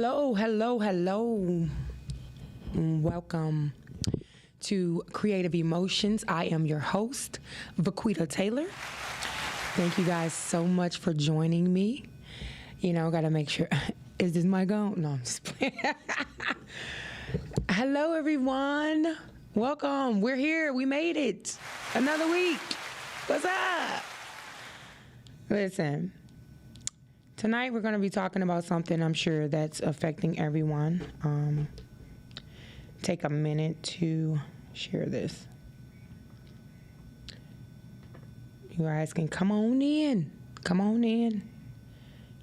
Hello. Welcome to Creative Emotions. I am your host, Vaquita Taylor. Thank you guys so much for joining me. Gotta make sure. Is this mic on? No, I'm just playing. Hello, everyone. Welcome. We're here. We made it. Another week. What's up? Listen. Tonight we're going to be talking about something I'm sure that's affecting everyone. Take a minute to share this. You guys can come on in.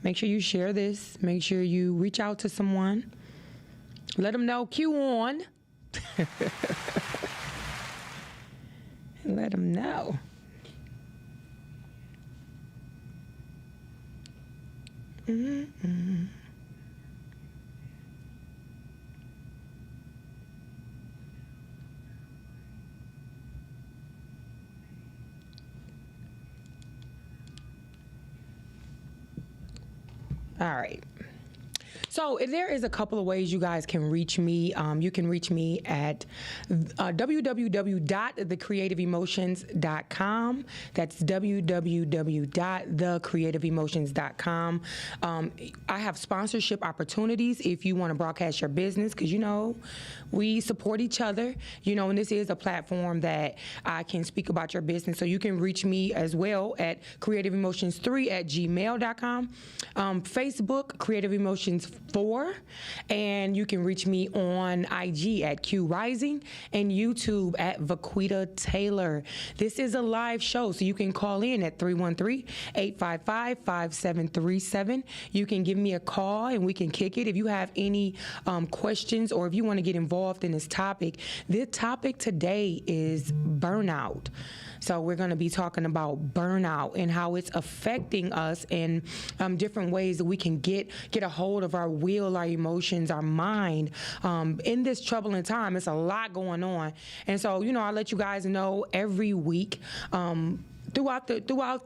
Make sure you share this. Make sure you reach out to someone. Let them know Q on. And let them know. Mm-hmm. All right. So there is a couple of ways you guys can reach me. You can reach me at www.thecreativeemotions.com. That's www.thecreativeemotions.com. I have sponsorship opportunities if you want to broadcast your business, because, we support each other, and this is a platform that I can speak about your business. So you can reach me as well at creativeemotions3@gmail.com. Facebook, Creative Emotions 4, and you can reach me on IG at Q Rising and YouTube at Vaquita Taylor. This is a live show, so you can call in at 313-855-5737. You can give me a call and we can kick it. If you have any questions or if you want to get involved in this topic today is burnout. So we're going to be talking about burnout and how it's affecting us in different ways that we can get a hold of our will, our emotions, our mind. In this troubling time, it's a lot going on. And so, I'll let you guys know every week. Throughout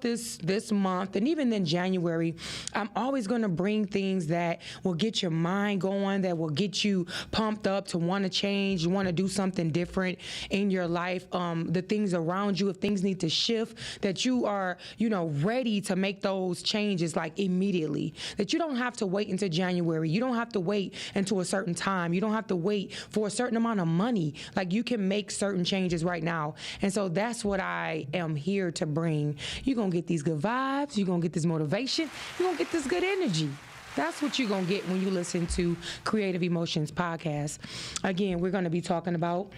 this month, and even in January, I'm always going to bring things that will get your mind going, that will get you pumped up to want to change, want to do something different in your life. The things around you, if things need to shift, that you are, ready to make those changes like immediately. That you don't have to wait until January. You don't have to wait until a certain time. You don't have to wait for a certain amount of money. Like, you can make certain changes right now. And so that's what I am here to bring. You're going to get these good vibes. You're going to get this motivation. You're going to get this good energy. That's what you're going to get when you listen to Creative Emotions Podcast. Again, we're going to be talking about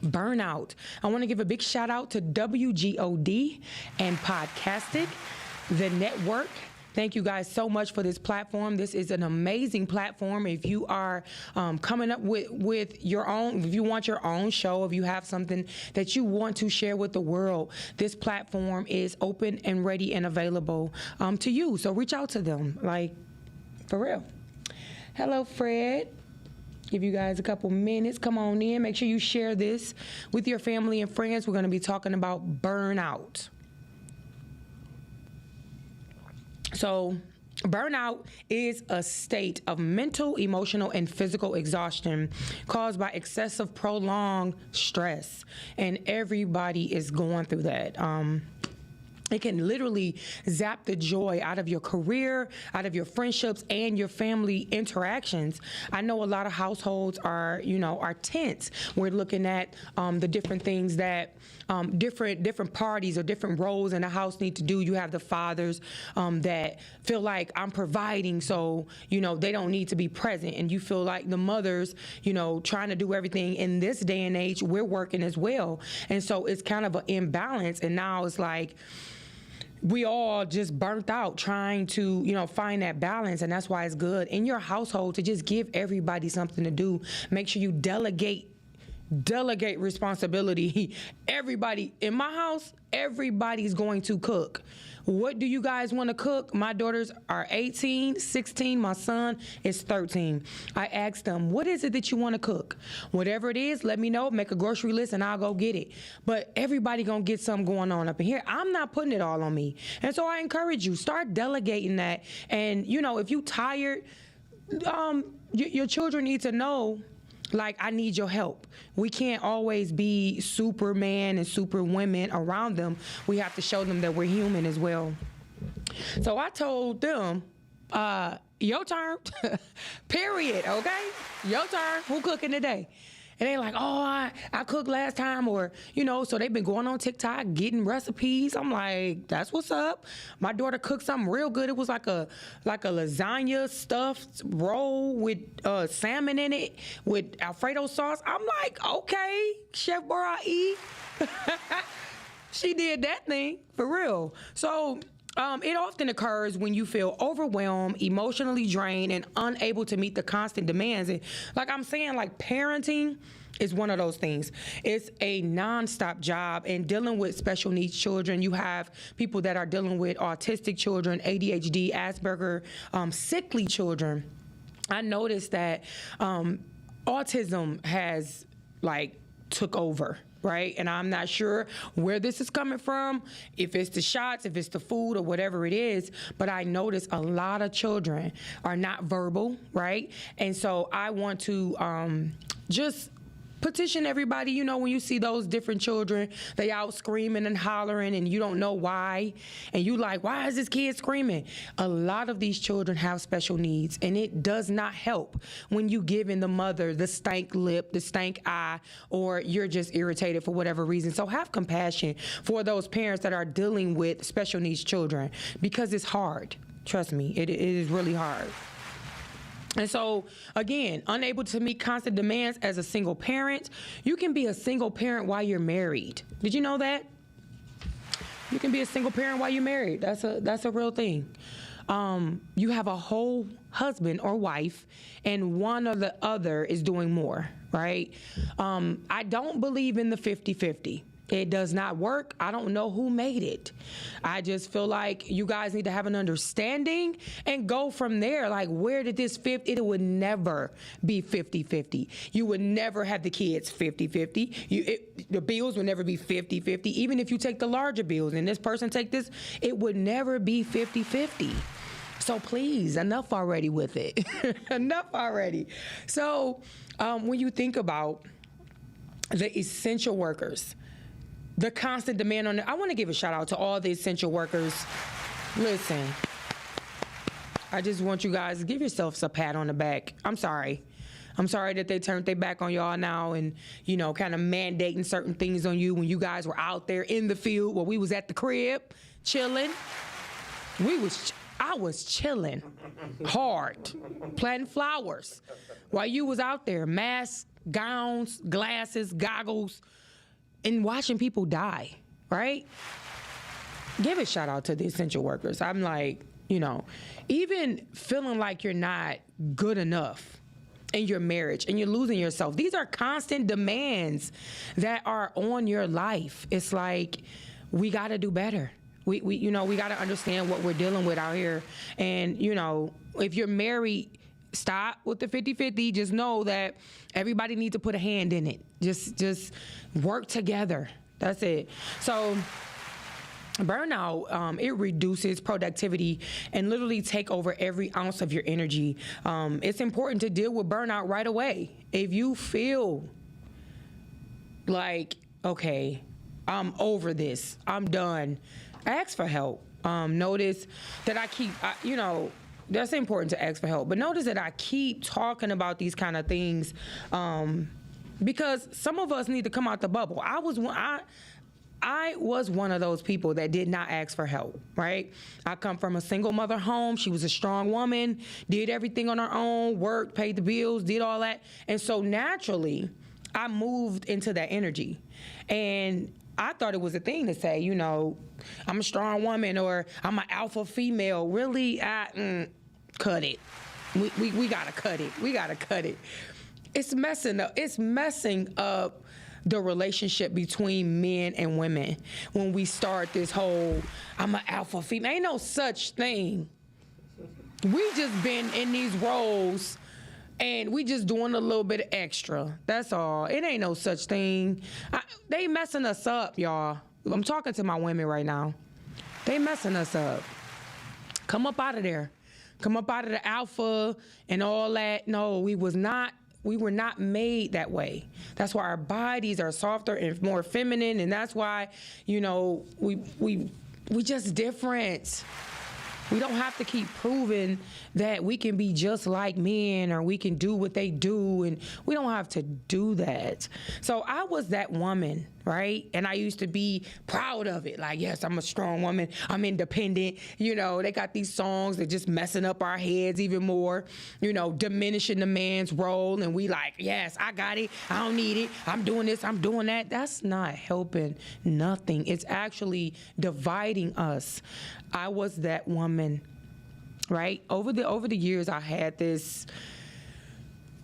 burnout. I want to give a big shout out to WGOD and Podcastic, the network. Thank you guys so much for this platform. This is an amazing platform. If you are coming up with your own, if you want your own show, if you have something that you want to share with the world, this platform is open and ready and available to you. So reach out to them, like, for real. Hello, Fred. Give you guys a couple minutes. Come on in. Make sure you share this with your family and friends. We're going to be talking about burnout. So burnout is a state of mental, emotional, and physical exhaustion caused by excessive, prolonged stress. And everybody is going through that. It can literally zap the joy out of your career, out of your friendships, and your family interactions. I know a lot of households are tense. We're looking at the different things that different parties or different roles in the house need to do. You have the fathers that feel like, I'm providing, so they don't need to be present, and you feel like the mothers, trying to do everything. In this day and age, we're working as well, and so it's kind of an imbalance. And now it's like, we all just burnt out trying to, find that balance. And that's why it's good in your household to just give everybody something to do. Make sure you delegate responsibility. Everybody in my house, everybody's going to cook. What do you guys want to cook? My daughters are 18, 16. My son is 13. I asked them, what is it that you want to cook? Whatever it is, let me know. Make a grocery list and I'll go get it. But everybody going to get something going on up in here. I'm not putting it all on me. And so I encourage you, start delegating that. And, if you tired, your children need to know, like, I need your help. We can't always be Superman and Superwomen around them. We have to show them that we're human as well. So I told them, your turn, period, okay? Your turn. Who cooking today? And they like, oh, I cooked last time, or, so they've been going on TikTok, getting recipes. I'm like, that's what's up. My daughter cooked something real good. It was like a lasagna stuffed roll with salmon in it with Alfredo sauce. I'm like, okay, Chef Borai. She did that thing, for real. So it often occurs when you feel overwhelmed, emotionally drained, and unable to meet the constant demands. And like I'm saying, like, parenting is one of those things. It's a nonstop job, and dealing with special needs children. You have people that are dealing with autistic children, ADHD, Asperger, sickly children. I noticed that autism has, like, took over. Right? And I'm not sure where this is coming from, if it's the shots, if it's the food, or whatever it is, but I notice a lot of children are not verbal, right? And so I want to just petition everybody, when you see those different children, they out screaming and hollering and you don't know why, and you like, why is this kid screaming? A lot of these children have special needs, and it does not help when you giving the mother the stank lip, the stank eye, or you're just irritated for whatever reason. So have compassion for those parents that are dealing with special needs children, because it's hard. Trust me, it is really hard. And so, again, unable to meet constant demands as a single parent. You can be a single parent while you're married. Did you know that? You can be a single parent while you're married. That's a real thing. You have a whole husband or wife, and one or the other is doing more, right? I don't believe in the 50-50. It does not work. I don't know who made it. I just feel like you guys need to have an understanding and go from there. Like, where did this fit? It would never be 50-50. You would never have the kids 50-50. The bills would never be 50-50. Even if you take the larger bills and this person take this, it would never be 50-50. So please, enough already with it. Enough already. So when you think about the essential workers, the constant demand on it. I want to give a shout out to all the essential workers. Listen, I just want you guys to give yourselves a pat on the back. I'm sorry that they turned their back on y'all now and, kind of mandating certain things on you when you guys were out there in the field while we was at the crib chilling. I was chilling hard, planting flowers while you was out there, masks, gowns, glasses, goggles, and watching people die, right? Give a shout out to the essential workers. I'm like, even feeling like you're not good enough in your marriage and you're losing yourself. These are constant demands that are on your life. It's like, we got to do better. We got to understand what we're dealing with out here. And, if you're married, stop with the 50-50. Just know that everybody needs to put a hand in it. Just work together. That's it. So burnout, it reduces productivity and literally take over every ounce of your energy. It's important to deal with burnout right away. If you feel like, okay, I'm over this, I'm done, ask for help. Notice that that's important to ask for help. But notice that I keep talking about these kind of things because some of us need to come out the bubble. I was one of those people that did not ask for help, right? I come from a single mother home. She was a strong woman, did everything on her own, worked, paid the bills, did all that. And so naturally, I moved into that energy. And I thought it was a thing to say, I'm a strong woman or I'm an alpha female. Really, cut it. We gotta cut it. We gotta cut it. It's messing up the relationship between men and women when we start this whole, I'm an alpha female. Ain't no such thing. We just been in these roles and we just doing a little bit of extra. That's all. It ain't no such thing. They messing us up, y'all. I'm talking to my women right now. They messing us up. Come up out of there. come up out of the alpha and all that. No, we were not made that way. That's why our bodies are softer and more feminine, and that's why, we just different. We don't have to keep proving that we can be just like men or we can do what they do, and we don't have to do that. So I was that woman, right? And I used to be proud of it. Like, yes, I'm a strong woman. I'm independent. They got these songs that just messing up our heads even more, diminishing the man's role. And we like, yes, I got it. I don't need it. I'm doing this. I'm doing that. That's not helping nothing. It's actually dividing us. I was that woman, right? Over the years, I had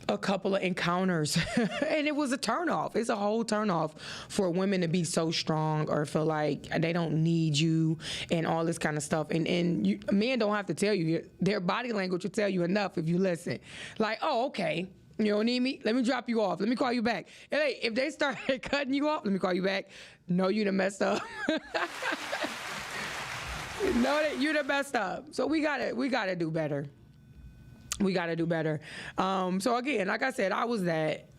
a couple of encounters, and it was a turnoff. It's a whole turnoff for women to be so strong or feel like they don't need you and all this kind of stuff. And men don't have to tell you. Their body language will tell you enough if you listen. Like, oh, okay. You don't need me? Let me drop you off. Let me call you back. Hey, if they start cutting you off, let me call you back. No, you done messed up. Know that you done messed up. So we gotta do better. We gotta do better. So again, like I said, I was that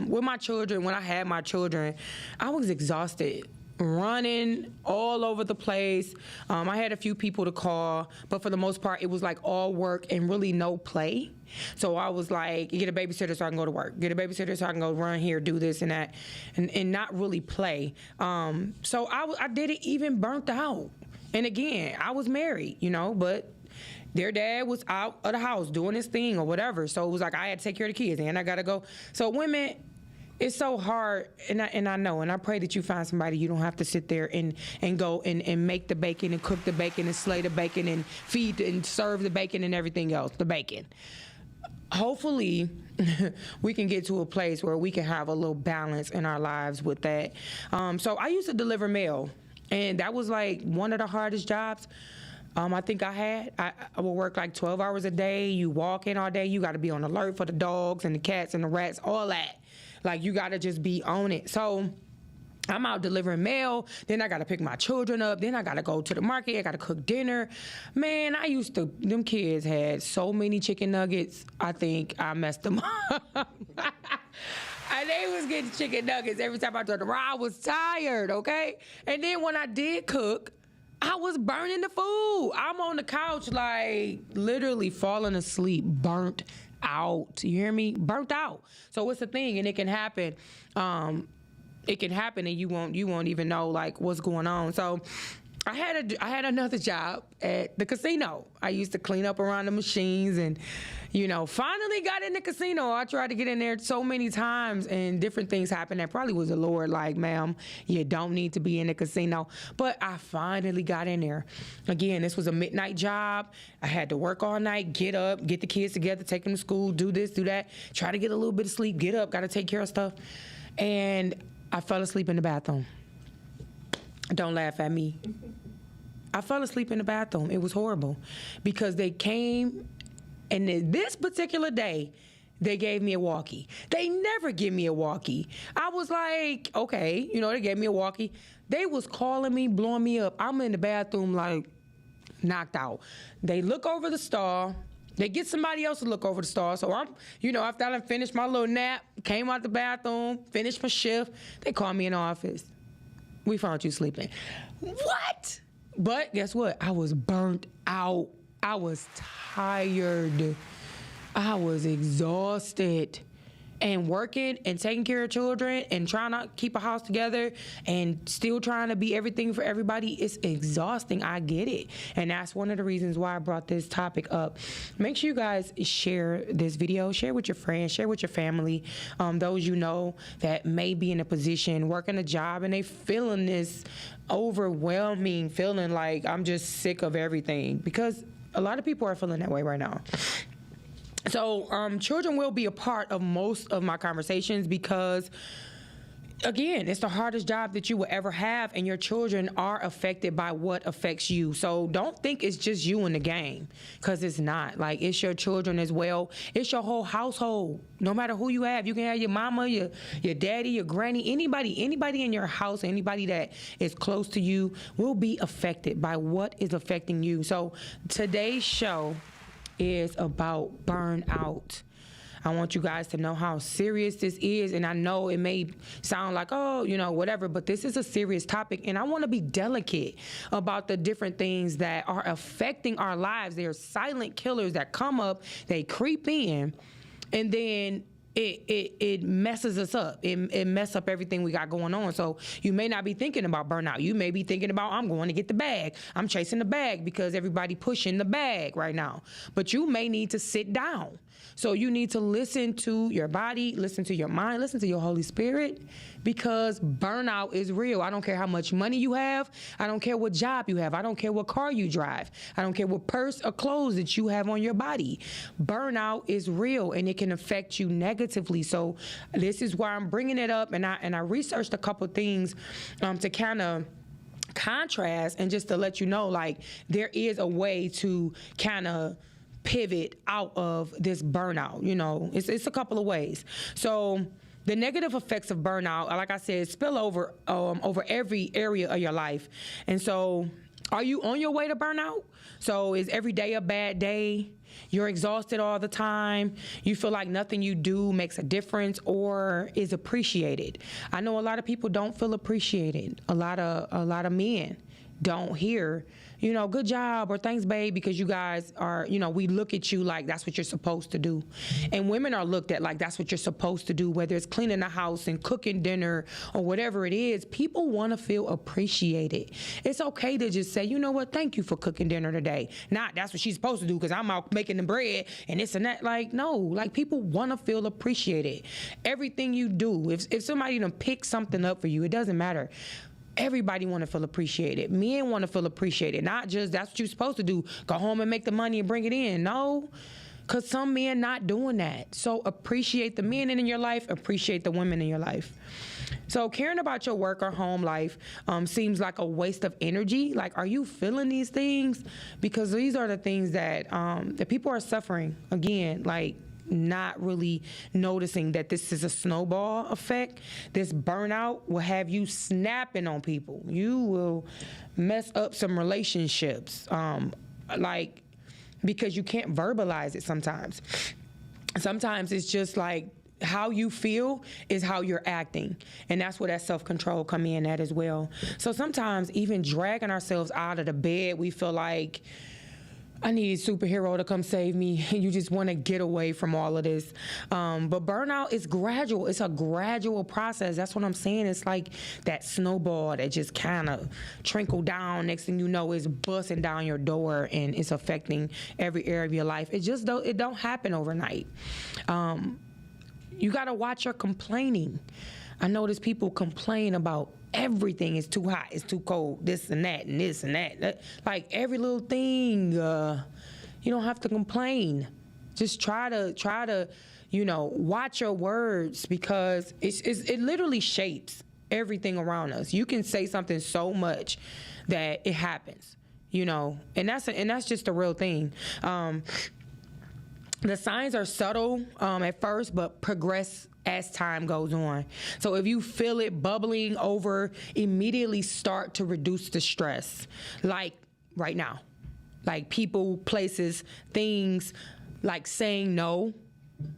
with my children. When I had my children, I was exhausted, running all over the place. I had a few people to call, but for the most part, it was like all work and really no play. So I was like, get a babysitter so I can go to work. Get a babysitter so I can go run here, do this and that, and not really play. So I did it even burnt out. And again, I was married, but their dad was out of the house doing his thing or whatever. So it was like I had to take care of the kids and I got to go. So women, it's so hard. And I know, and I pray that you find somebody you don't have to sit there and go and make the bacon and cook the bacon and slay the bacon and feed and serve the bacon and everything else, the bacon. Hopefully, we can get to a place where we can have a little balance in our lives with that. So I used to deliver mail. And that was like one of the hardest jobs I think I had. I would work like 12 hours a day. You walk in all day. You got to be on alert for the dogs and the cats and the rats, all that. Like, you got to just be on it. So I'm out delivering mail. Then I got to pick my children up. Then I got to go to the market. I got to cook dinner. Man, them kids had so many chicken nuggets. I think I messed them up. And they was getting chicken nuggets every time I turned around. I was tired, okay? And then when I did cook, I was burning the food. I'm on the couch, like, literally falling asleep, burnt out. You hear me? Burnt out. So it's a thing, and it can happen. It can happen, and you won't even know, like, what's going on. So I had another job at the casino. I used to clean up around the machines and, finally got in the casino. I tried to get in there so many times and different things happened. That probably was the Lord like, ma'am, you don't need to be in the casino. But I finally got in there. Again, this was a midnight job. I had to work all night, get up, get the kids together, take them to school, do this, do that, try to get a little bit of sleep, get up, got to take care of stuff. And I fell asleep in the bathroom. Don't laugh at me. I fell asleep in the bathroom. It was horrible because they came, and this particular day, they gave me a walkie. They never give me a walkie. I was like, okay, they gave me a walkie. They was calling me, blowing me up. I'm in the bathroom like knocked out. They look over the stall. They get somebody else to look over the stall. So I'm, after I finished my little nap, came out the bathroom, finished my shift, they called me in the office. We found you sleeping. What? But guess what? I was burnt out. I was tired. I was exhausted. And working and taking care of children and trying to keep a house together and still trying to be everything for everybody, it's exhausting. I get it. And that's one of the reasons why I brought this topic up. Make sure you guys share this video, share with your friends, share with your family, those that may be in a position, working a job, and they feeling this overwhelming feeling like I'm just sick of everything, because a lot of people are feeling that way right now. So children will be a part of most of my conversations because, again, it's the hardest job that you will ever have, and your children are affected by what affects you. So don't think it's just you in the game, because it's not. Like, it's your children as well. It's your whole household. No matter who you have. You can have your mama, your daddy, your granny, anybody in your house, anybody that is close to you will be affected by what is affecting you. So today's show is about burnout. I want you guys to know how serious this is, and I know it may sound like, oh, whatever, but this is a serious topic, and I want to be delicate about the different things that are affecting our lives. They're silent killers that come up, they creep in, and then it messes us up. It messes up everything we got going on. So you may not be thinking about burnout. You may be thinking about, I'm going to get the bag. I'm chasing the bag because everybody pushing the bag right now. But you may need to sit down. So you need to listen to your body, listen to your mind, listen to your Holy Spirit, because burnout is real. I don't care how much money you have. I don't care what job you have. I don't care what car you drive. I don't care what purse or clothes that you have on your body. Burnout is real, and it can affect you negatively. So this is why I'm bringing it up, and I researched a couple things to kind of contrast, and just to let you know, like, there is a way to kind of pivot out of this burnout. It's a couple of ways. So the negative effects of burnout, like I said, spill over every area of your life. And so, are you on your way to burnout? So is every day a bad day? You're exhausted all the time. You feel like nothing you do makes a difference or is appreciated. I know a lot of people don't feel appreciated. A lot of men don't hear, good job or thanks, babe, because you guys are, we look at you like that's what you're supposed to do. And women are looked at like that's what you're supposed to do, whether it's cleaning the house and cooking dinner or whatever it is. People want to feel appreciated. It's okay to just say, you know what, thank you for cooking dinner today. Not that's what she's supposed to do because I'm out making the bread and this and that. Like, no, like, people want to feel appreciated. Everything you do, if somebody done pick something up for you, it doesn't matter. Everybody want to feel appreciated. Men want to feel appreciated. Not just that's what you're supposed to do. Go home and make the money and bring it in. No, because some men not doing that. So appreciate the men in your life. Appreciate the women in your life. So caring about your work or home life seems like a waste of energy. Like, are you feeling these things? Because these are the things that people are suffering. Again, like, not really noticing that this is a snowball effect. This burnout will have you snapping on people. You will mess up some relationships, because you can't verbalize it sometimes. Sometimes it's just like how you feel is how you're acting. And that's where that self-control come in at as well. So sometimes even dragging ourselves out of the bed, we feel like, I need a superhero to come save me. You just want to get away from all of this. But burnout is gradual. It's a gradual process. That's what I'm saying. It's like that snowball that just kind of trickle down. Next thing you know, it's busting down your door and it's affecting every area of your life. It don't happen overnight. You got to watch your complaining. I notice people complain about everything. Is too hot, it's too cold, this and that and this and that. Like every little thing, you don't have to complain. Just try to watch your words, because it literally shapes everything around us. You can say something so much that it happens, and that's just the real thing. The signs are subtle at first, but progress as time goes on. So if you feel it bubbling over, immediately start to reduce the stress. Like right now, like people, places, things, like saying no,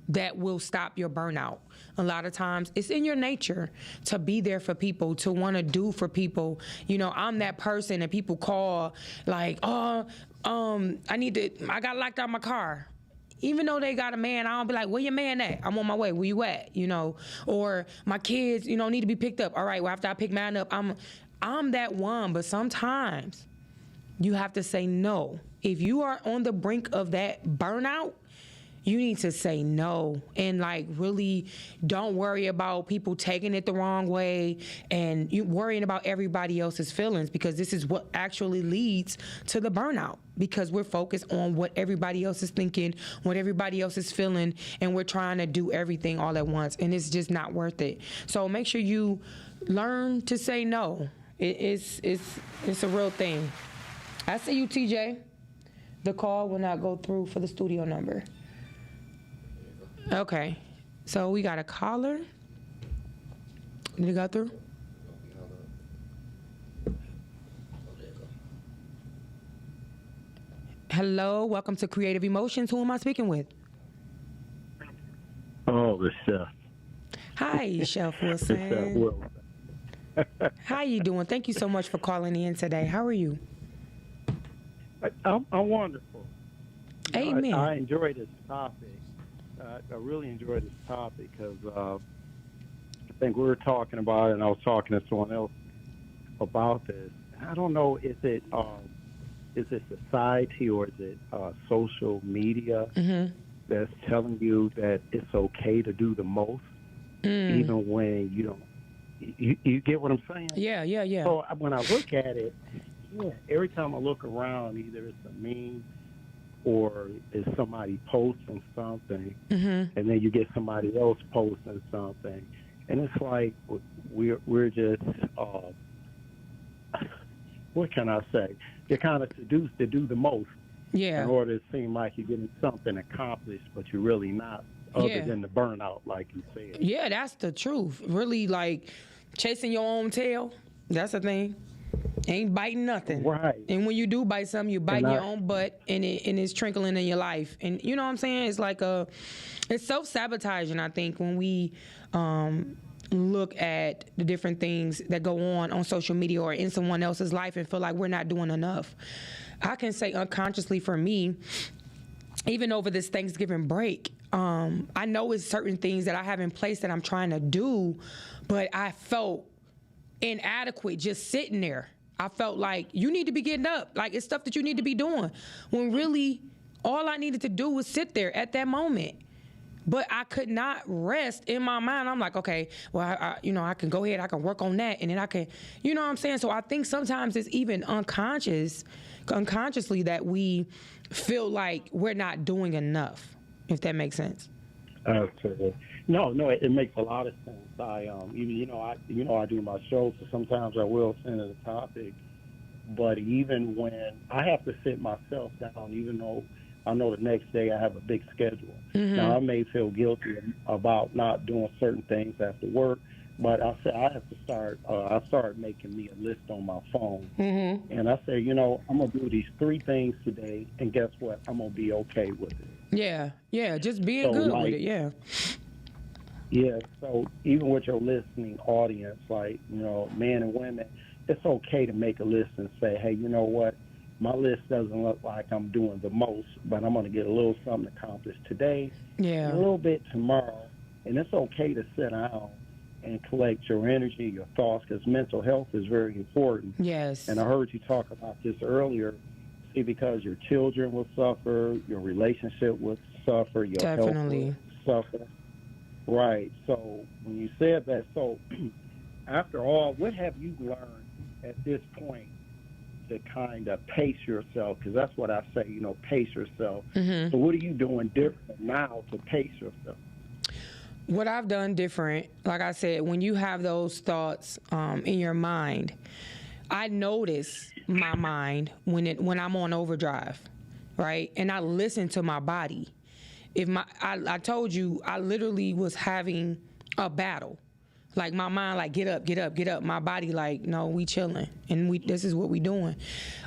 that will stop your burnout. A lot of times it's in your nature to be there for people, to want to do for people. I'm that person that people call like, I got locked out of my car. Even though they got a man, I'll be like, where your man at? I'm on my way. Where you at? Or my kids, need to be picked up. All right, well, after I pick mine up, I'm that one. But sometimes you have to say no. If you are on the brink of that burnout, you need to say no, and like really don't worry about people taking it the wrong way and you worrying about everybody else's feelings, because this is what actually leads to the burnout, because we're focused on what everybody else is thinking, what everybody else is feeling, and we're trying to do everything all at once, and it's just not worth it. So make sure you learn to say no. It's a real thing. I see you, TJ. The call will not go through for the studio number. Okay, so we got a caller. Did it go through? Hello, welcome to Creative Emotions. Who am I speaking with? Oh, the chef. Hi, Chef The chef Wilson. Will. How you doing? Thank you so much for calling in today. How are you? I'm wonderful. Amen. I enjoy this topic. I really enjoy this topic because I think we were talking about it, and I was talking to someone else about this. I don't know, is it society or is it social media that's telling you that it's okay to do the most, even when you don't? You get what I'm saying? Yeah. So when I look at it, every time I look around, either it's a meme or it's somebody posting something, and then you get somebody else posting something, and it's like we're just what can I say? You're kind of seduced to do the most in order to seem like you're getting something accomplished, but you're really not. Other than the burnout, like you said. Yeah, that's the truth. Really, like chasing your own tail. That's the thing. Ain't biting nothing. Right. And when you do bite something, you bite your own butt, and it's trickling in your life. And you know what I'm saying? It's like it's self-sabotaging, I think, when we look at the different things that go on social media or in someone else's life and feel like we're not doing enough. I can say unconsciously for me, even over this Thanksgiving break, I know it's certain things that I have in place that I'm trying to do, but I felt inadequate just sitting there. I felt like you need to be getting up. Like it's stuff that you need to be doing. When really all I needed to do was sit there at that moment. But I could not rest in my mind. I'm like, okay, well, I can go ahead, I can work on that, and then I can, you know what I'm saying? So I think sometimes it's even unconsciously that we feel like we're not doing enough, if that makes sense. Absolutely. No, it makes a lot of sense. I I do my show, so sometimes I will send it a topic. But even when I have to sit myself down, even though I know the next day I have a big schedule. Now I may feel guilty about not doing certain things after work, but I said I have to start. I started making me a list on my phone, and I say, I'm gonna do these 3 things today, and guess what? I'm gonna be okay with it. Yeah, just being good with it, yeah. Yeah, so even with your listening audience, like, men and women, it's okay to make a list and say, hey, you know what? My list doesn't look like I'm doing the most, but I'm going to get a little something accomplished today, a little bit tomorrow. And it's okay to sit down and collect your energy, your thoughts, because mental health is very important. Yes. And I heard you talk about this earlier. See, because your children will suffer, your relationship will suffer, your health will suffer. Right. So when you said that, so after all, what have you learned at this point to kind of pace yourself? Because that's what I say, pace yourself. So what are you doing different now to pace yourself? What I've done different, like I said, when you have those thoughts in your mind, I notice my mind when I'm on overdrive, right? And I listen to my body. I told you, I literally was having a battle. Like my mind, like get up, get up, get up. My body, like no, we chilling, and this is what we doing.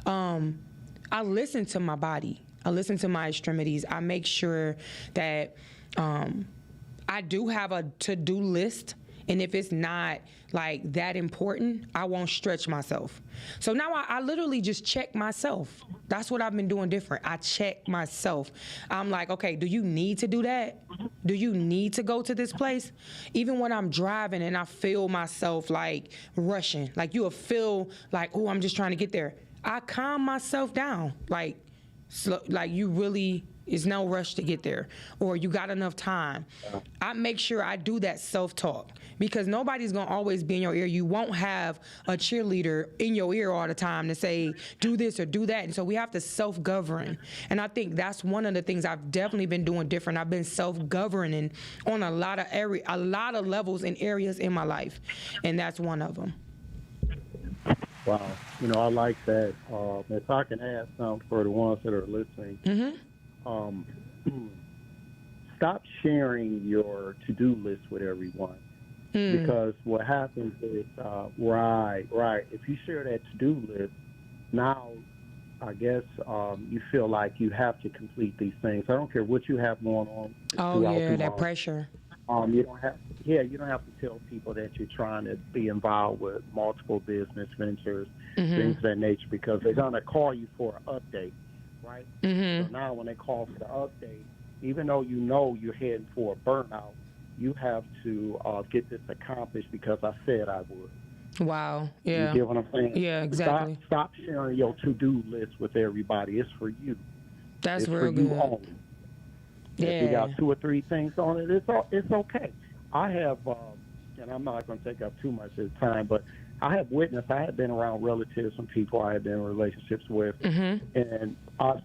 I listen to my body. I listen to my extremities. I make sure that I do have a to-do list. And if it's not like that important, I won't stretch myself. So now I literally just check myself. That's what I've been doing different. I check myself. I'm like, okay, do you need to do that? Do you need to go to this place? Even when I'm driving and I feel myself like rushing, like you'll feel like, oh, I'm just trying to get there. I calm myself down. Like you really, it's no rush to get there, or you got enough time. I make sure I do that self-talk because nobody's gonna always be in your ear. You won't have a cheerleader in your ear all the time to say, do this or do that. And so we have to self-govern. And I think that's one of the things I've definitely been doing different. I've been self-governing on a lot of levels and areas in my life. And that's one of them. Wow. I like that. If I can add something for the ones that are listening, stop sharing your to-do list with everyone. Because what happens is, if you share that to-do list, now I guess you feel like you have to complete these things. I don't care what you have going on Oh throughout yeah, the that month. pressure. You don't have, you don't have to tell people that you're trying to be involved with multiple business ventures, things of that nature, because they're gonna call you for an update, right? So now when they call for the update, even though you know you're heading for a burnout, you have to get this accomplished because I said I would. Wow. You Yeah. get what I'm saying? Yeah, exactly. Stop sharing your to-do list with everybody. It's for you. That's It's real for you good. only. Yeah. If you got 2 or 3 things on it, it's okay. I have, and I'm not going to take up too much of the time, but I have witnessed. I have been around relatives and people I have been in relationships with, and I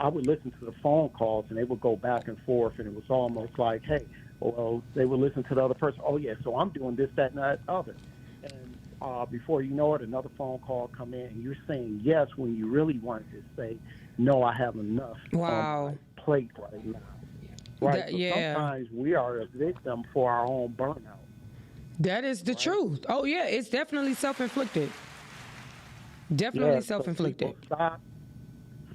would listen to the phone calls, and they would go back and forth, and it was almost like, hey, well, they would listen to the other person. Oh yeah, so I'm doing this, that, and that other, and before you know it, another phone call come in, and you're saying yes when you really wanted to say no. I have enough on my plate right now. Right. So sometimes we are a victim for our own burnout. That is the truth. Oh yeah, it's definitely self-inflicted. Definitely self-inflicted. So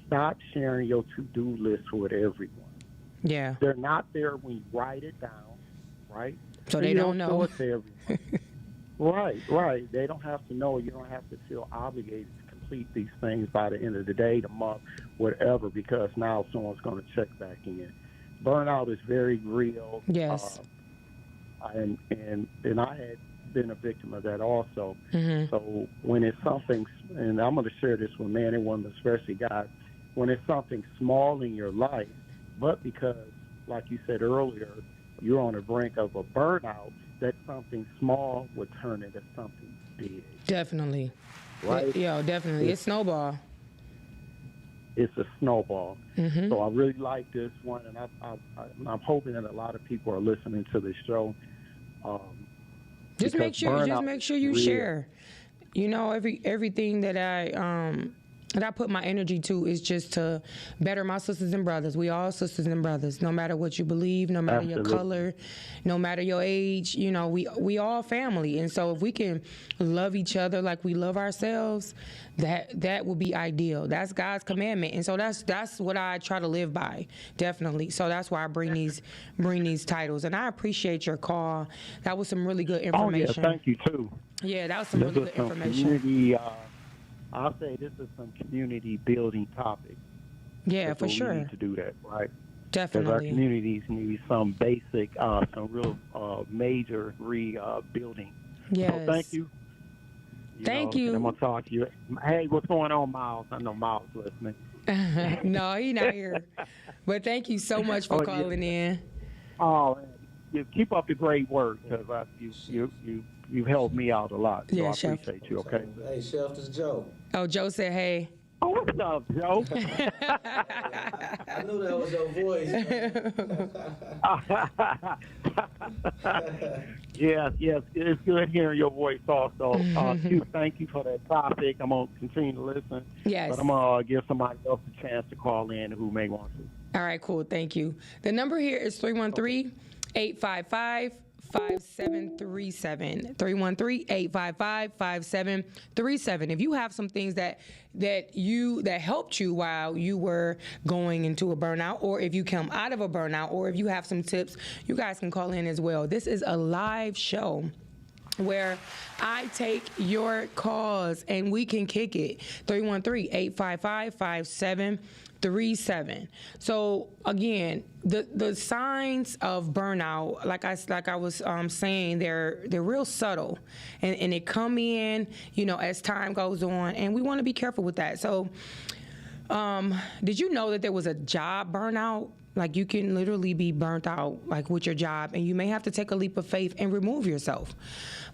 stop sharing your to-do list with everyone. Yeah. They're not there when you write it down, right? So they don't know. It to everyone. Right. They don't have to know. You don't have to feel obligated to complete these things by the end of the day, the month, whatever, because now someone's going to check back in. Burnout is very real. Yes. And I had been a victim of that also. So when it's something, and I'm going to share this with men and women, especially guys, when it's something small in your life, but because, like you said earlier, you're on the brink of a burnout, that something small would turn into something big. Definitely. Right? Yeah, definitely. It's snowball. It's a snowball. So I really like this one, and I'm hoping that a lot of people are listening to this show. Just make sure you share. You know, everything that I put my energy to is just to better my sisters and brothers. We all sisters and brothers, no matter what you believe, no matter your color, no matter your age. You know, we all family, and so if we can love each other like we love ourselves, that would be ideal. That's God's commandment, and so that's what I try to live by, definitely. So that's why I bring these titles, and I appreciate your call. That was some really good information. Oh yeah, thank you too. Yeah, that was some really good information. I'll say this is some community building topic. Yeah, for sure. We need to do that, right? Definitely. Because our communities need some basic, some real major rebuilding. Yes. So thank you. Thank you. I'm going to talk to you. Hey, what's going on, Miles? I know Miles listening. No, he's not here. But thank you so much for calling in. Oh, you keep up the great work, because you've helped me out a lot. So yeah, I Chef. appreciate you, okay? Hey, Chef, this is Joe. Oh, Joe said hey. Oh, what's up, Joe? I knew that was your voice. Yes, it's good hearing your voice also. Q, thank you for that topic. I'm going to continue to listen. Yes. But I'm going to give somebody else a chance to call in who may want to. All right, cool. Thank you. The number here is 313-855-5737. 313-855-5737. If you have some things that helped you while you were going into a burnout, or if you come out of a burnout, or if you have some tips, you guys can call in as well. This is a live show where I take your calls and we can kick it. 313-855-5737. So again, the signs of burnout, like I was saying, they're real subtle, and they come in, as time goes on, and we want to be careful with that. So, did you know that there was a job burnout? Like, you can literally be burnt out, like, with your job, and you may have to take a leap of faith and remove yourself.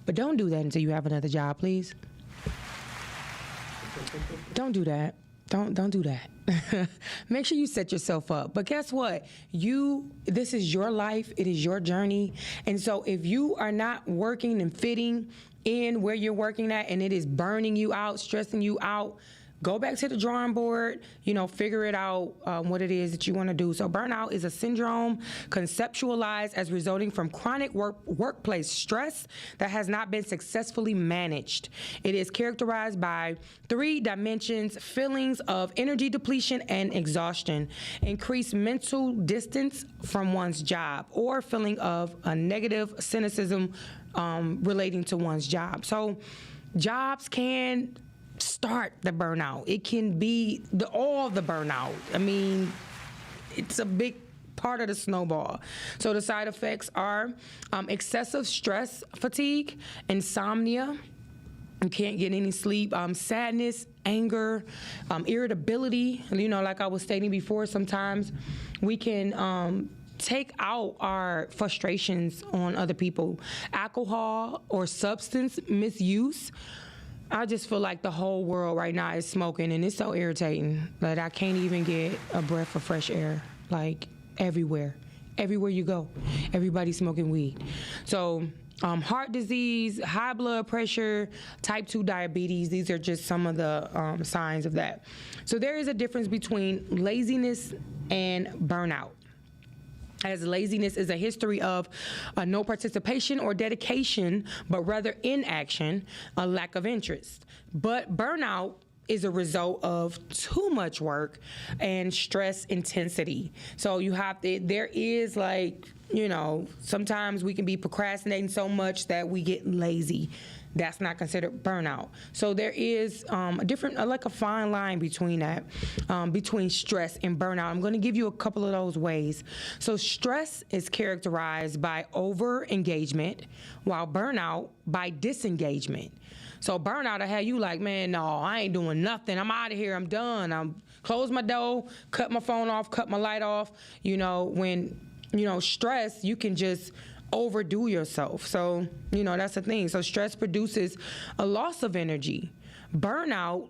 But don't do that until you have another job, please. Don't do that. Don't do that. Make sure you set yourself up. But guess what? This is your life. It is your journey. And so if you are not working and fitting in where you're working at, and it is burning you out, stressing you out, go back to the drawing board, figure it out, what it is that you want to do. So burnout is a syndrome conceptualized as resulting from chronic workplace stress that has not been successfully managed. It is characterized by 3 dimensions: feelings of energy depletion and exhaustion, increased mental distance from one's job, or feeling of a negative cynicism relating to one's job. So jobs can start the burnout. It can be all the burnout. I mean, it's a big part of the snowball. So the side effects are excessive stress, fatigue, insomnia. You can't get any sleep, sadness, anger, irritability. Like I was stating before, sometimes we can take out our frustrations on other people. Alcohol or substance misuse. I just feel like the whole world right now is smoking, and it's so irritating that I can't even get a breath of fresh air, like everywhere you go, everybody's smoking weed. So heart disease, high blood pressure, type 2 diabetes, these are just some of the signs of that. So there is a difference between laziness and burnout, as laziness is a history of no participation or dedication, but rather inaction, a lack of interest. But burnout is a result of too much work and stress intensity. So there is sometimes we can be procrastinating so much that we get lazy. That's not considered burnout. So there is a fine line between that, between stress and burnout. I'm going to give you a couple of those ways. So stress is characterized by over-engagement, while burnout by disengagement. So burnout will have you like, man, no, I ain't doing nothing. I'm out of here. I'm done. I'm close my door, cut my phone off, cut my light off. When stress, you can just overdo yourself. So, that's the thing. So stress produces a loss of energy. Burnout,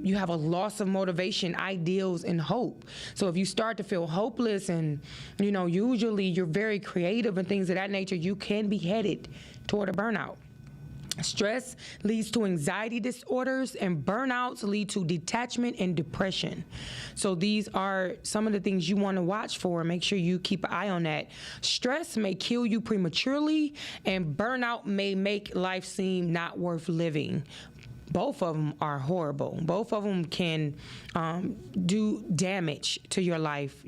you have a loss of motivation, ideals, and hope. So if you start to feel hopeless and, usually you're very creative and things of that nature, you can be headed toward a burnout. Stress leads to anxiety disorders, and burnouts lead to detachment and depression. So these are some of the things you want to watch for. Make sure you keep an eye on that. Stress may kill you prematurely, and burnout may make life seem not worth living. Both of them are horrible. Both of them can do damage to your life,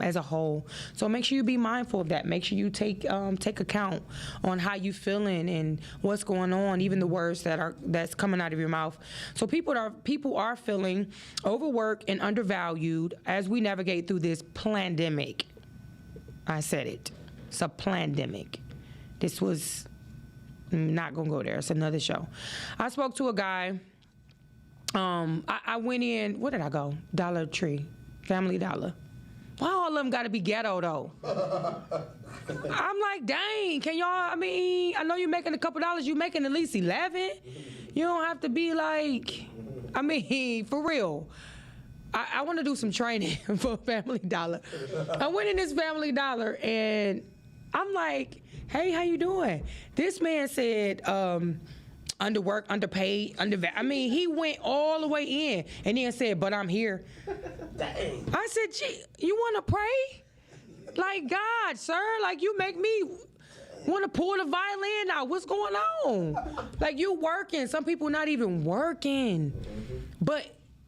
as a whole. So make sure you be mindful of that. Make sure you take account on how you feeling and what's going on, even the words that's coming out of your mouth. So people are feeling overworked and undervalued as we navigate through this pandemic. I said it. It's a pandemic. This was. I'm not gonna go there. It's another show. I spoke to a guy. I went in. Where did I go? Dollar Tree, Family Dollar. Why all of them got to be ghetto though? I'm like, dang. Can y'all? I know you're making a couple dollars. You making at least 11. You don't have to be like. For real. I want to do some training for Family Dollar. I went in this Family Dollar and I'm like, hey, how you doing? This man said, underworked, underpaid, he went all the way in and then said, but I'm here. Dang. I said, gee, you want to pray? Like, God, sir, like you make me want to pull the violin out. What's going on? Like, you working. Some people not even working. But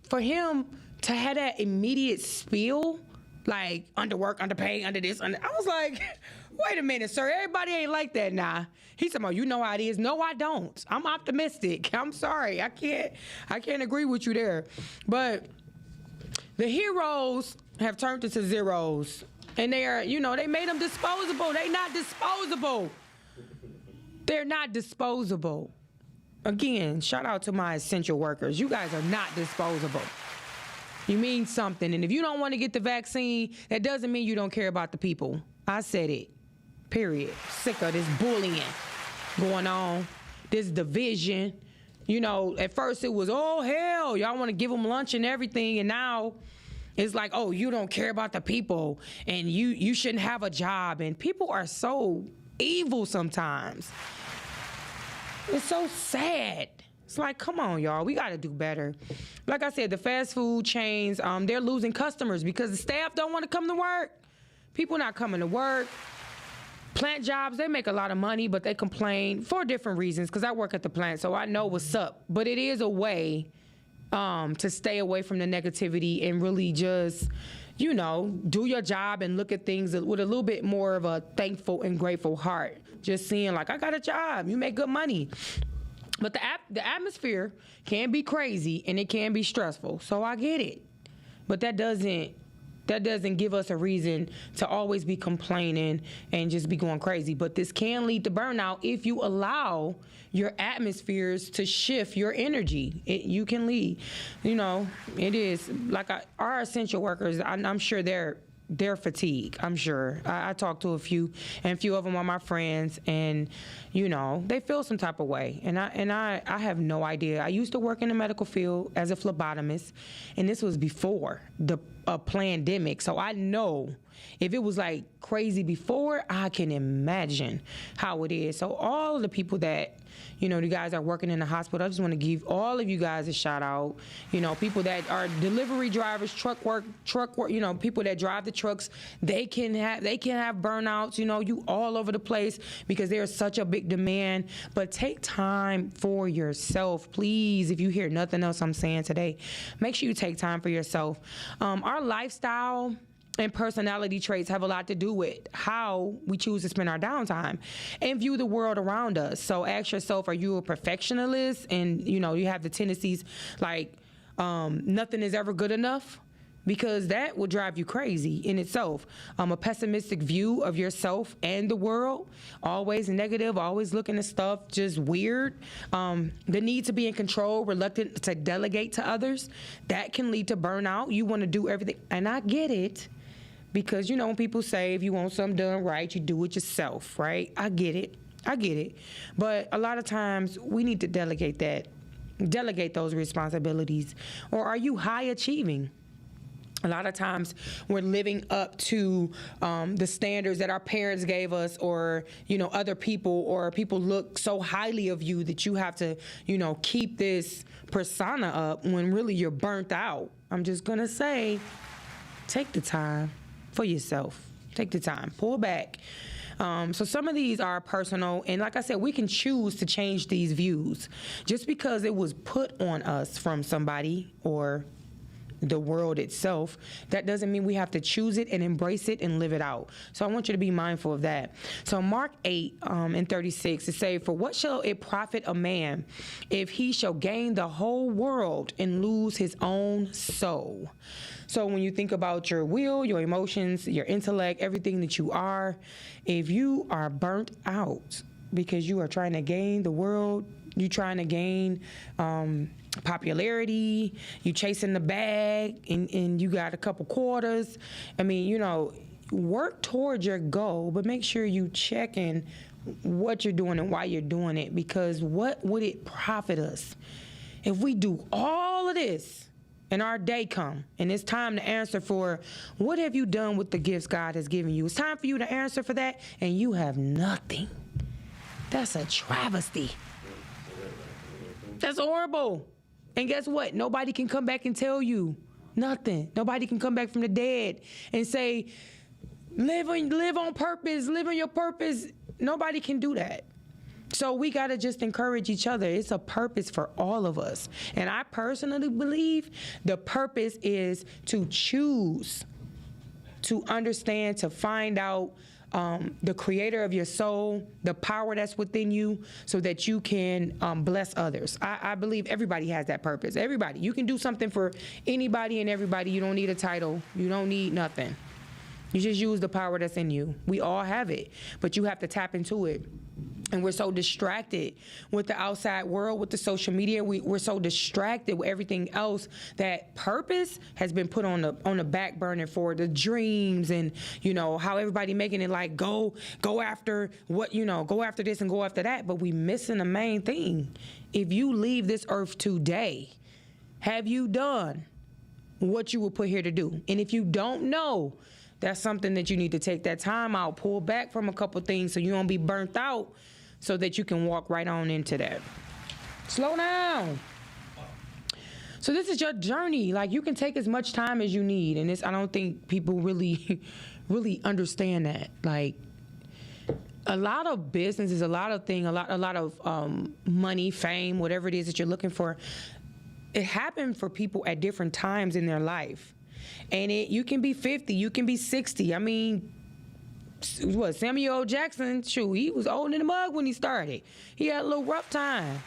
for him to have that immediate spiel, like underworked, underpaid, under this, I was like, wait a minute, sir. Everybody ain't like that now. He said, you know how it is. No, I don't. I'm optimistic. I'm sorry. I can't agree with you there. But the heroes have turned into zeros. And they are, they made them disposable. They not disposable. They're not disposable. Again, shout out to my essential workers. You guys are not disposable. You mean something. And if you don't want to get the vaccine, that doesn't mean you don't care about the people. I said it. Period. Sick of this bullying going on, this division. At first it was, oh, hell, y'all want to give them lunch and everything. And now it's like, oh, you don't care about the people and you shouldn't have a job. And people are so evil sometimes. It's so sad. It's like, come on, y'all. We got to do better. Like I said, the fast food chains, they're losing customers because the staff don't want to come to work. People not coming to work. Plant jobs, they make a lot of money, but they complain for different reasons because I work at the plant, so I know what's up. But it is a way to stay away from the negativity and really just, do your job and look at things with a little bit more of a thankful and grateful heart. Just seeing like, I got a job, you make good money. But the atmosphere can be crazy and it can be stressful, so I get it. But that doesn't give us a reason to always be complaining and just be going crazy. But this can lead to burnout if you allow your atmospheres to shift your energy. You can lead. It is like our essential workers, I'm sure they're fatigued. I'm sure. I talked to a few, and a few of them are my friends, and they feel some type of way. And I have no idea. I used to work in the medical field as a phlebotomist, and this was before the pandemic. So I know if it was like crazy before, I can imagine how it is. So all of the people that you guys are working in the hospital, I just want to give all of you guys a shout out. People that are delivery drivers, truck work, people that drive the trucks, they can have burnouts, you all over the place because there's such a big demand. But take time for yourself, please. If you hear nothing else I'm saying today, make sure you take time for yourself. Our lifestyle and personality traits have a lot to do with how we choose to spend our downtime and view the world around us. So ask yourself, are you a perfectionist and, you have the tendencies like nothing is ever good enough? Because that will drive you crazy in itself. A pessimistic view of yourself and the world, always negative, always looking at stuff just weird. The need to be in control, reluctant to delegate to others, that can lead to burnout. You want to do everything. And I get it. Because, when people say if you want something done right, you do it yourself, right? I get it. But a lot of times we need to delegate those responsibilities. Or are you high achieving? A lot of times we're living up to the standards that our parents gave us or, other people, or people look so highly of you that you have to, keep this persona up when really you're burnt out. I'm just going to say, take the time for yourself. Take the time. Pull back. So some of these are personal, and like I said, we can choose to change these views. Just because it was put on us from somebody or the world itself, that doesn't mean we have to choose it and embrace it and live it out. So I want you to be mindful of that. So Mark 8 and 36, it says, "For what shall it profit a man if he shall gain the whole world and lose his own soul?" So when you think about your will, your emotions, your intellect, everything that you are, if you are burnt out because you are trying to gain the world, you're trying to gain popularity, you chasing the bag, and you got a couple quarters. Work towards your goal, but make sure you checking what you're doing and why you're doing it, because what would it profit us if we do all of this and our day come and it's time to answer for what have you done with the gifts God has given you? It's time for you to answer for that, and you have nothing. That's a travesty. That's horrible. And guess what? Nobody can come back and tell you nothing. Nobody can come back from the dead and say, live on purpose, live on your purpose. Nobody can do that. So we got to just encourage each other. It's a purpose for all of us. And I personally believe the purpose is to choose, to understand, to find out the creator of your soul, the power that's within you, so that you can bless others. I believe everybody has that purpose. Everybody. You can do something for anybody and everybody. You don't need a title. You don't need nothing. You just use the power that's in you. We all have it, but you have to tap into it. And we're so distracted with the outside world, with the social media. We're so distracted with everything else that purpose has been put on the back burner for the dreams and, how everybody making it like go after what, go after this and go after that. But we missing the main thing. If you leave this earth today, have you done what you were put here to do? And if you don't know, that's something that you need to take that time out, pull back from a couple things so you don't be burnt out, so that you can walk right on into that. Slow down. So this is your journey. Like, you can take as much time as you need, and I don't think people really, really understand that. Like, a lot of businesses, a lot of things, a lot of money, fame, whatever it is that you're looking for, it happened for people at different times in their life. And you can be 50, you can be 60. I mean, Samuel L. Jackson, shoot, he was old in the mug when he started. He had a little rough time.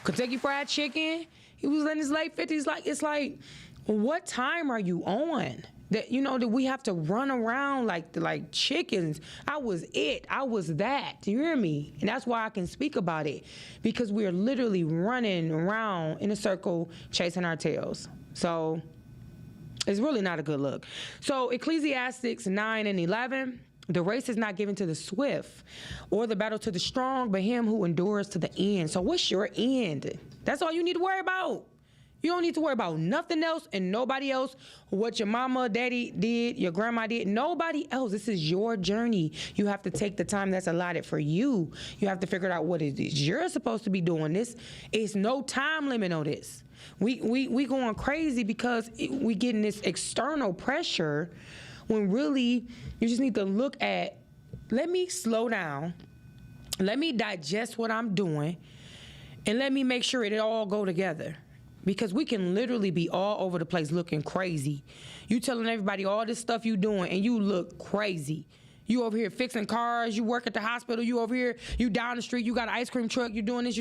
Kentucky Fried Chicken, he was in his late 50s. Like, it's like, what time are you on? That, that we have to run around like chickens. I was that. Do you hear me? And that's why I can speak about it, because we are literally running around in a circle chasing our tails. So it's really not a good look. So Ecclesiastics 9:11, the race is not given to the swift or the battle to the strong, but him who endures to the end. So what's your end? That's all you need to worry about. You don't need to worry about nothing else and nobody else, what your mama, daddy did, your grandma did, nobody else. This is your journey. You have to take the time that's allotted for you. You have to figure out what it is you're supposed to be doing. This is no time limit on this. We going crazy because we getting this external pressure, when really you just need to look at, let me slow down, let me digest what I'm doing, and let me make sure it all go together. Because we can literally be all over the place looking crazy. You telling everybody all this stuff you doing, and you look crazy. You over here fixing cars, you work at the hospital, you over here, you down the street, you got an ice cream truck, you doing this,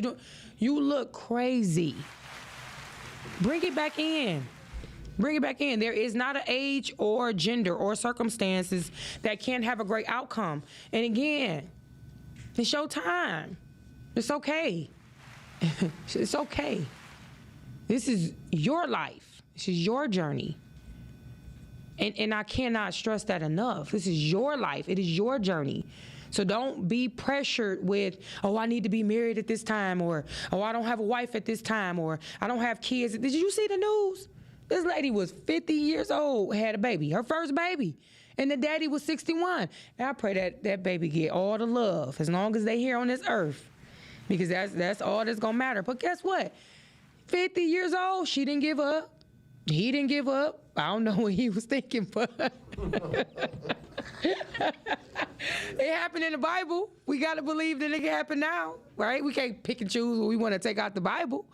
you look crazy. Bring it back in. Bring it back in. There is not an age or gender or circumstances that can't have a great outcome. And again, it's your time. It's okay. It's okay. This is your life. This is your journey. And I cannot stress that enough. This is your life. It is your journey. So don't be pressured with, oh, I need to be married at this time, or, oh, I don't have a wife at this time, or I don't have kids. Did you see the news? This lady was 50 years old, had a baby, her first baby, and the daddy was 61. And I pray that baby get all the love as long as they here on this earth, because that's all that's going to matter. But guess what? 50 years old, she didn't give up. He didn't give up. I don't know what he was thinking, but it happened in the Bible. We got to believe that it can happen now, right? We can't pick and choose what we want to take out the Bible.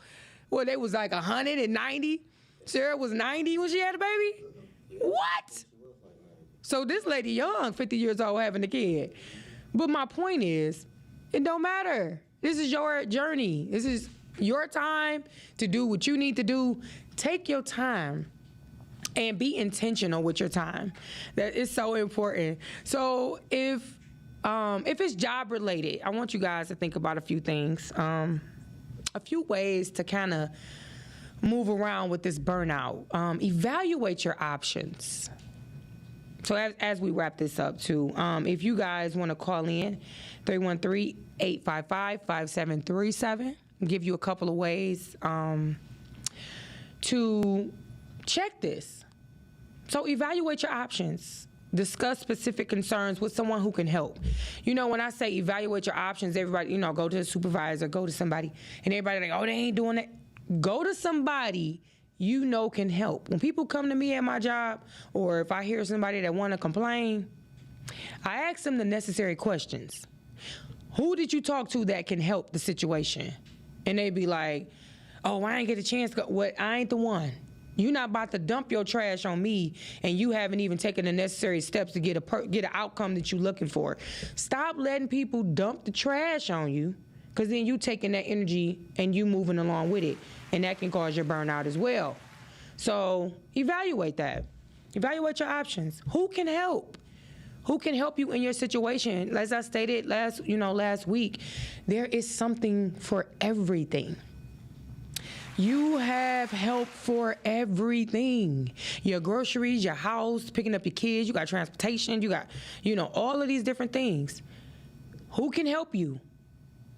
Well, they was like 190. Sarah was 90 when she had a baby. What? So this lady young, 50 years old, having a kid. But my point is, it don't matter. This is your journey. This is your time to do what you need to do. Take your time and be intentional with your time. That is so important. So if it's job related, I want you guys to think about a few things, a few ways to kind of move around with this burnout. Evaluate your options. So as we wrap this up too, if you guys want to call in, 313-855-5737. Give you a couple of ways to check this. So evaluate your options. Discuss specific concerns with someone who can help. When I say evaluate your options, everybody, go to the supervisor, go to somebody, and everybody like, oh, they ain't doing that. Go to somebody can help. When people come to me at my job, or if I hear somebody that want to complain, I ask them the necessary questions. Who did you talk to that can help the situation? And they be like, oh, I ain't get a chance to go. What? I ain't the one. You're not about to dump your trash on me, and you haven't even taken the necessary steps to get an outcome that you're looking for. Stop letting people dump the trash on you, because then you taking that energy and you moving along with it, and that can cause your burnout as well. So evaluate that. Evaluate your options. Who can help? Who can help you in your situation? As I stated last week, there is something for everything. You have help for everything. Your groceries, your house, picking up your kids, you got transportation, you got, all of these different things. Who can help you?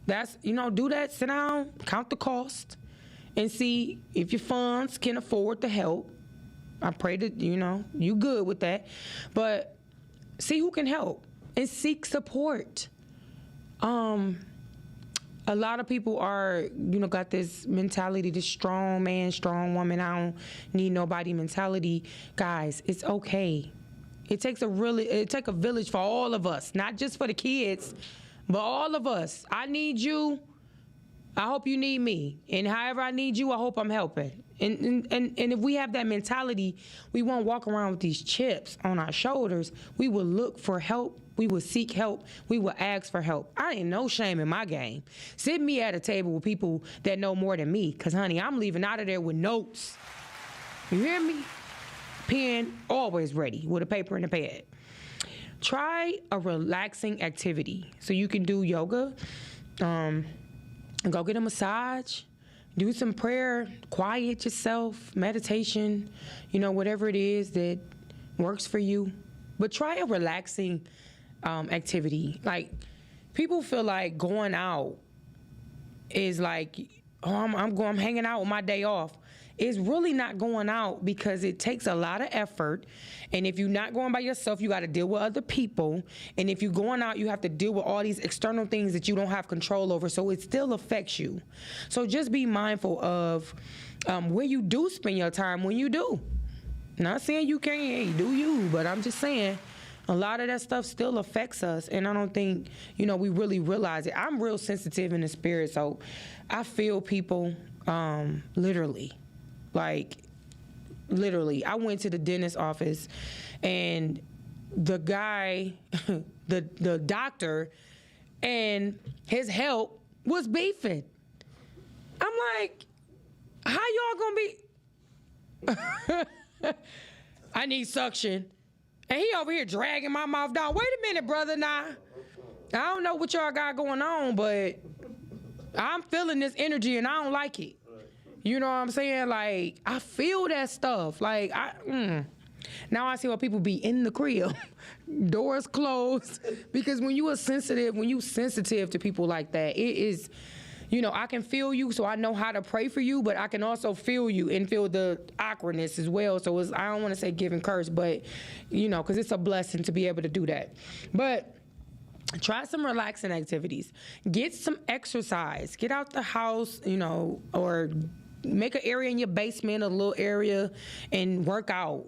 That's, do that, sit down, count the cost, and see if your funds can afford the help. I pray that, you good with that. But see who can help and seek support. A lot of people are, got this mentality, this strong man, strong woman, I don't need nobody mentality. Guys, it's okay. It takes a village for all of us, not just for the kids, but all of us. I need you. I hope you need me. And however I need you, I hope I'm helping. And if we have that mentality, we won't walk around with these chips on our shoulders. We will look for help. We will seek help. We will ask for help. I ain't no shame in my game. Sit me at a table with people that know more than me, because, honey, I'm leaving out of there with notes. You hear me? Pen always ready with a paper and a pad. Try a relaxing activity. So you can do yoga, go get a massage, do some prayer, quiet yourself, meditation, whatever it is that works for you. But try a relaxing activity. Like, people feel like going out is like, I'm hanging out with my day off. It's really not going out, because it takes a lot of effort. And if you're not going by yourself, you got to deal with other people. And if you're going out, you have to deal with all these external things that you don't have control over. So it still affects you. So just be mindful of where you do spend your time when you do. Not saying you can't, do you, but I'm just saying a lot of that stuff still affects us. And I don't think, we really realize it. I'm real sensitive in the spirit, so I feel people literally. Like, literally, I went to the dentist office, and the guy, the doctor, and his help was beefing. I'm like, how y'all gonna be? I need suction. And he over here dragging my mouth down. Wait a minute, brother, now. I don't know what y'all got going on, but I'm feeling this energy, and I don't like it. You know what I'm saying? Like, I feel that stuff. Like, now I see why people be in the crib, doors closed, because when you sensitive to people like that, it is, I can feel you, so I know how to pray for you, but I can also feel you and feel the awkwardness as well. So I don't want to say give and curse, but, because it's a blessing to be able to do that. But try some relaxing activities. Get some exercise. Get out the house, or make an area in your basement, a little area, and work out.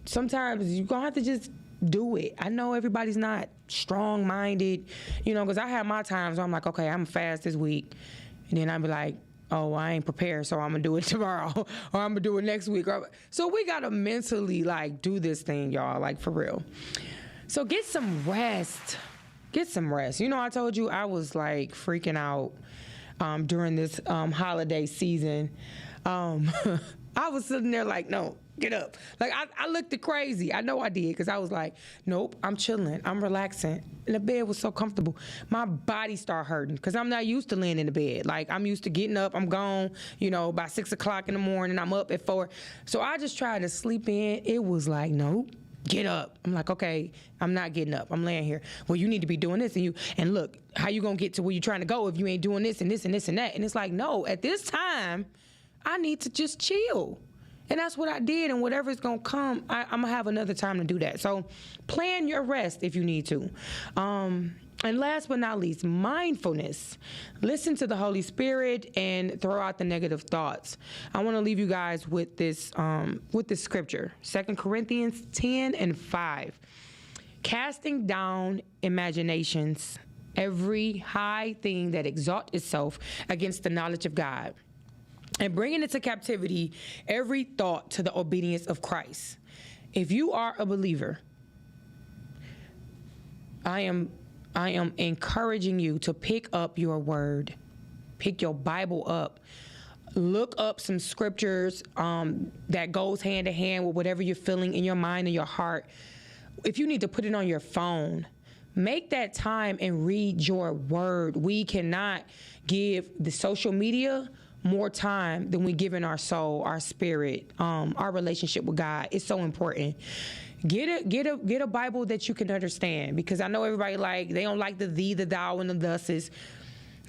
Sometimes you're going to have to just do it. I know everybody's not strong-minded, because I have my times where I'm like, okay, I'm fast this week. And then I'll be like, oh, I ain't prepared, so I'm going to do it tomorrow, or I'm going to do it next week. So we got to mentally, do this thing, y'all, for real. So get some rest. Get some rest. I told you I was, freaking out during this holiday season. I was sitting there no, get up. I looked crazy. I know I did, because I was like, nope, I'm chilling. I'm relaxing. And the bed was so comfortable. My body started hurting, because I'm not used to laying in the bed. I'm used to getting up. I'm gone, by 6 o'clock in the morning. I'm up at 4. So I just tried to sleep in. It was like, nope. Get up. I'm like, okay, I'm not getting up. I'm laying here. Well, you need to be doing this, and look, how you gonna get to where you're trying to go if you ain't doing this and this and this and that? And it's like, no, at this time, I need to just chill. And that's what I did, and whatever's gonna come, I'm gonna have another time to do that. So plan your rest if you need to. And last but not least, mindfulness. Listen to the Holy Spirit and throw out the negative thoughts. I want to leave you guys with this scripture, 2 Corinthians 10:5. Casting down imaginations, every high thing that exalts itself against the knowledge of God, and bringing into captivity every thought to the obedience of Christ. If you are a believer, I am encouraging you to pick up your word. Pick your Bible up. Look up some scriptures that goes hand in hand with whatever you're feeling in your mind and your heart. If you need to put it on your phone, make that time and read your word. We cannot give the social media more time than we give in our soul, our spirit, our relationship with God. It's so important. Get a Bible that you can understand, because I know everybody they don't like the thee, the thou, and the thuses.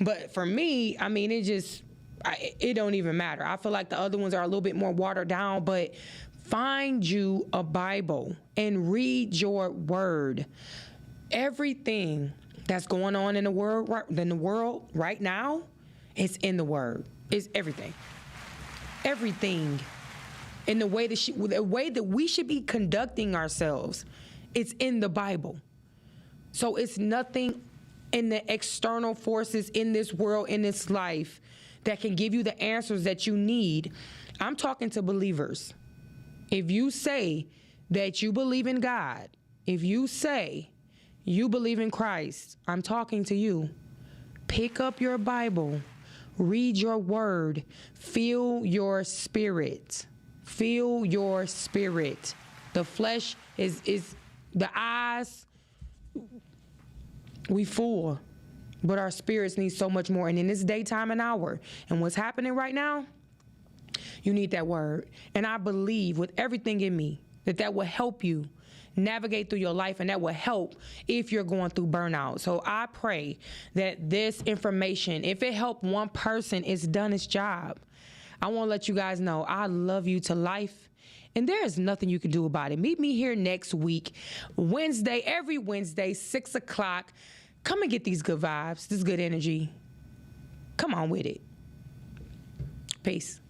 But for me, it don't even matter. I feel like the other ones are a little bit more watered down, but find you a Bible and read your word. Everything that's going on in the world right now, it's in the Word. It's everything. Everything. In the way that we should be conducting ourselves, it's in the Bible. So it's nothing in the external forces in this world, in this life, that can give you the answers that you need. I'm talking to believers. If you say that you believe in God, if you say you believe in Christ, I'm talking to you. Pick up your Bible, read your word, feel your spirit. Feel your spirit. The flesh is the eyes, we full, but our spirits need so much more. And in this daytime and hour, and what's happening right now, you need that word. And I believe with everything in me that will help you navigate through your life, and that will help if you're going through burnout. So I pray that this information, if it helped one person, it's done its job. I want to let you guys know I love you to life, and there is nothing you can do about it. Meet me here next week, every Wednesday, 6 o'clock. Come and get these good vibes, this good energy. Come on with it. Peace.